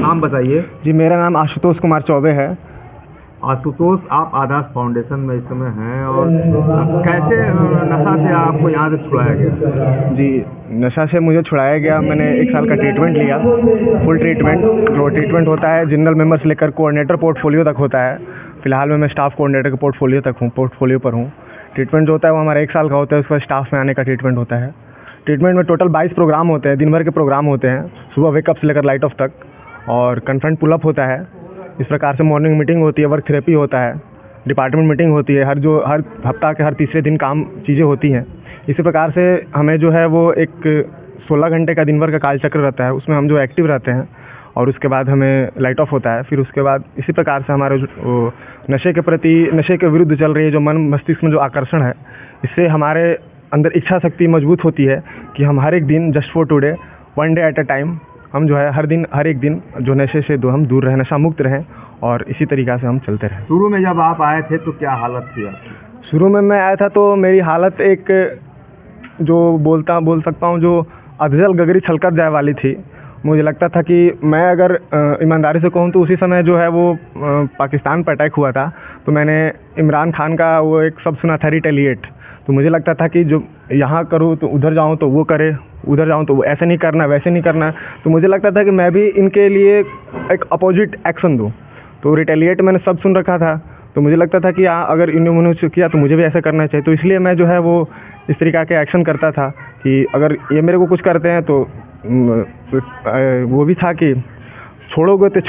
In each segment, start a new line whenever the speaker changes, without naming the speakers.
नाम बताइए।
जी, मेरा नाम आशुतोष कुमार चौबे है।
आशुतोष, आप आदर्श फाउंडेशन में इस समय हैं, और कैसे नशा से आपको यहाँ से छुड़ाया गया?
जी, नशा से मुझे छुड़ाया गया। मैंने 1 साल का ट्रीटमेंट लिया, फुल ट्रीटमेंट। जो ट्रीटमेंट होता है जनरल मेंबर से लेकर कोऑर्डिनेटर पोर्टफोलियो तक होता है। फ़िलहाल में मैं स्टाफ कोऑर्डिनेटर के पोर्टफोलियो पर हूँ। ट्रीटमेंट जो होता है वो हमारा 1 साल का होता है, उसके बाद स्टाफ में आने का ट्रीटमेंट होता है। ट्रीटमेंट में टोटल 22 प्रोग्राम होते हैं, दिन भर के प्रोग्राम होते हैं, सुबह वेकअप से लेकर लाइट ऑफ तक, और कन्फ्रंट पुलअप होता है। इस प्रकार से मॉर्निंग मीटिंग होती है, वर्क थेरेपी होता है, डिपार्टमेंट मीटिंग होती है, हर हफ्ता के हर तीसरे दिन काम चीज़ें होती हैं। इसी प्रकार से हमें जो है वो एक 16 घंटे का दिन भर का कालचक्र रहता है, उसमें हम जो एक्टिव रहते हैं, और उसके बाद हमें लाइट ऑफ होता है। फिर उसके बाद इसी प्रकार से हमारे जो नशे के विरुद्ध चल रही है जो मन मस्तिष्क में जो आकर्षण है, इससे हमारे अंदर इच्छा शक्ति मजबूत होती है कि हम हर एक दिन just for today, one day at a time, हम जो है हर एक दिन जो नशे से हम दूर रहें, नशा मुक्त रहें, और इसी तरीक़ा से हम चलते रहें।
शुरू में जब आप आए थे तो क्या हालत थी आपकी?
शुरू में मैं आया था तो मेरी हालत एक जो बोल सकता हूँ जो अधजल गगरी छलकत जाए वाली थी। मुझे लगता था कि मैं अगर ईमानदारी से कहूँ तो उसी समय जो है वो पाकिस्तान पर अटैक हुआ था, तो मैंने इमरान खान का वो एक शब्द सुना था, रिटेलिएट। तो मुझे लगता था कि जो यहाँ करूँ तो उधर जाऊँ तो वो करे, उधर जाऊँ तो ऐसे नहीं करना, वैसे नहीं करना। तो मुझे लगता था कि मैं भी इनके लिए एक अपोजिट एक्शन दूँ। तो रिटेलिएट मैंने सब सुन रखा था, तो मुझे लगता था कि अगर इन्होंने किया तो मुझे भी ऐसा करना चाहिए। तो इसलिए मैं जो है वो इस तरीक़ा के एक्शन करता था कि अगर ये मेरे को कुछ करते हैं तो वो भी था कि छोड़ोगे तो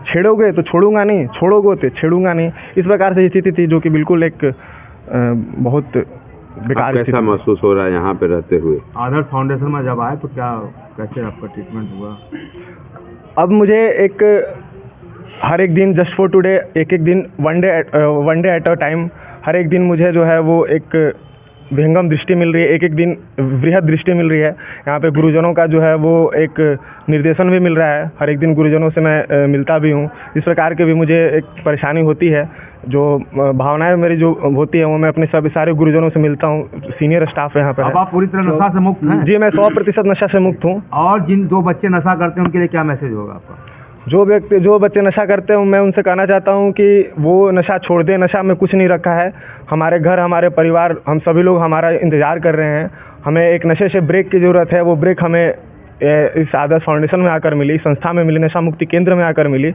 छेड़ोगे तो छोड़ूंगा नहीं, छोड़ोगे तो छेड़ूंगा नहीं। इस प्रकार से स्थिति थी जो कि बिल्कुल एक बहुत बेकार।
कैसा महसूस हो रहा है यहाँ पे रहते हुए?
आदर्श फाउंडेशन में जब आए तो कैसे आपका ट्रीटमेंट हुआ?
अब मुझे एक हर एक दिन जस्ट फॉर टुडे, एक दिन one day at a time, हर एक दिन मुझे जो है वो एक विहंगम दृष्टि मिल रही है, एक दिन वृहद दृष्टि मिल रही है। यहाँ पे गुरुजनों का जो है वो एक निर्देशन भी मिल रहा है, हर एक दिन गुरुजनों से मैं मिलता भी हूँ। इस प्रकार के भी मुझे एक परेशानी होती है, जो भावनाएं मेरी जो होती है वो मैं अपने सारे गुरुजनों से मिलता हूँ, सीनियर स्टाफ यहाँ पे है।
अब आप पूरी तरह नशा से मुक्त हैं?
जी, मैं 100% नशा से मुक्त हूँ।
और जिन 2 बच्चे नशा करते हैं उनके लिए क्या मैसेज होगा आपका?
जो बच्चे नशा करते हैं मैं उनसे कहना चाहता हूँ कि वो नशा छोड़ दें। नशा में कुछ नहीं रखा है। हमारे घर, हमारे परिवार, हम सभी लोग हमारा इंतज़ार कर रहे हैं। हमें एक नशे से ब्रेक की ज़रूरत है। वो ब्रेक हमें इस आदर्श फाउंडेशन में आकर मिली, संस्था में मिली, नशा मुक्ति केंद्र में आकर मिली।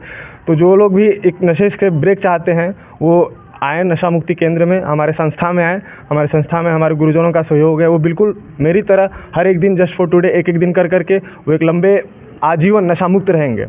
तो जो लोग भी एक नशे से ब्रेक चाहते हैं वो आए नशा मुक्ति केंद्र में, हमारे संस्था में आए। हमारे संस्था में हमारे गुरुजनों का सहयोग है। वो बिल्कुल मेरी तरह हर एक दिन जस्ट फॉर टुडे, एक दिन कर करके वो एक लंबे आजीवन नशा मुक्त रहेंगे।